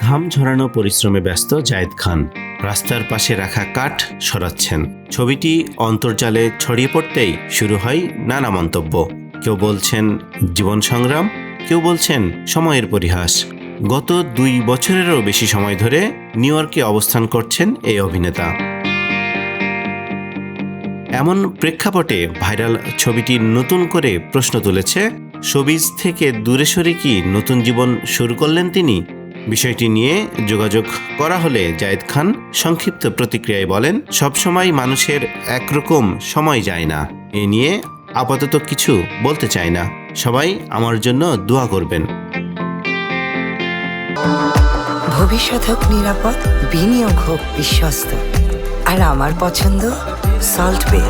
ঘাম ঝরানো পরিশ্রমে ব্যস্ত জায়েদ খান রাস্তার পাশে রাখা কাঠ সরাচ্ছেন। ছবিটি অন্তর্জালে ছড়িয়ে পড়তেই শুরু হয় নানা মন্তব্য। কেউ বলছেন জীবন সংগ্রাম, কেউ বলছেন সময়ের পরিহাস। গত 2 বছরেরও বেশি সময় ধরে নিউ ইয়র্কে অবস্থান করছেন এই অভিনেতা। এমন প্রেক্ষাপটে ভাইরাল ছবিটি নতুন করে প্রশ্ন তুলেছে, শোবিজ থেকে দূরে সরে কি নতুন জীবন শুরু করলেন তিনি? বিষয়টি নিয়ে যোগাযোগ করা হলে জায়েদ খান সংক্ষিপ্ত প্রতিক্রিয়ায় বলেন, সবসময় মানুষের একরকম সময় যায় না। এ নিয়ে আপাতত কিছু বলতে চাই না। সবাই আমার জন্য দোয়া করবেন। ভবিষ্যৎ হোক নিরাপদ, বিনিয়োগ হোক বিশ্বস্ত, আর আমার পছন্দ সল্ট বে।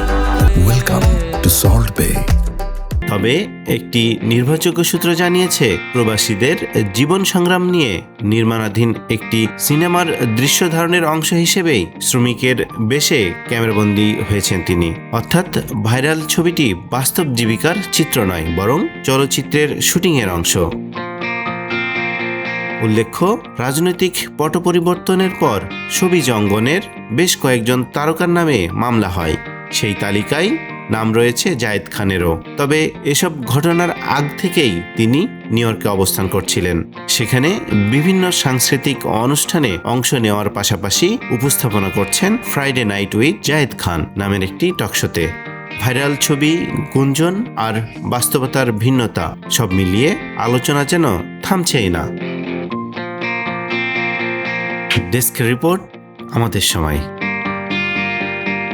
ওয়েলকাম টু সল্ট বে। তবে একটি নির্ভরযোগ্য সূত্র জানিয়েছে, প্রবাসীদের জীবন সংগ্রাম নিয়ে নির্মাণাধীন একটি সিনেমার দৃশ্য ধারণের অংশ হিসেবেই শ্রমিকের বেশে ক্যামেরাবন্দী হয়েছেন তিনি। অর্থাৎ ভাইরাল ছবিটি বাস্তব জীবিকার চিত্র নয়, বরং চলচ্চিত্রের শুটিংয়ের অংশ। উল্লেখ্য, রাজনৈতিক পট পরিবর্তনের পর শোবিজ অঙ্গনের বেশ কয়েকজন তারকার নামে মামলা হয়। সেই তালিকায় নাম রয়েছে জায়েদ খানেরও। তবে এসব ঘটনার আগ থেকেই তিনি নিউ ইয়র্কে অবস্থান করছিলেন। সেখানে বিভিন্ন সাংস্কৃতিক অনুষ্ঠানে অংশ নেওয়ার পাশাপাশি উপস্থাপনা করছেন Friday night with Zayed Khan নামের একটি টকশোতে। ভাইরাল ছবি, গুঞ্জন আর বাস্তবতার ভিন্নতা সব মিলিয়ে আলোচনা যেন থামছেই না। ডেস্ক রিপোর্ট, আমাদের সময়।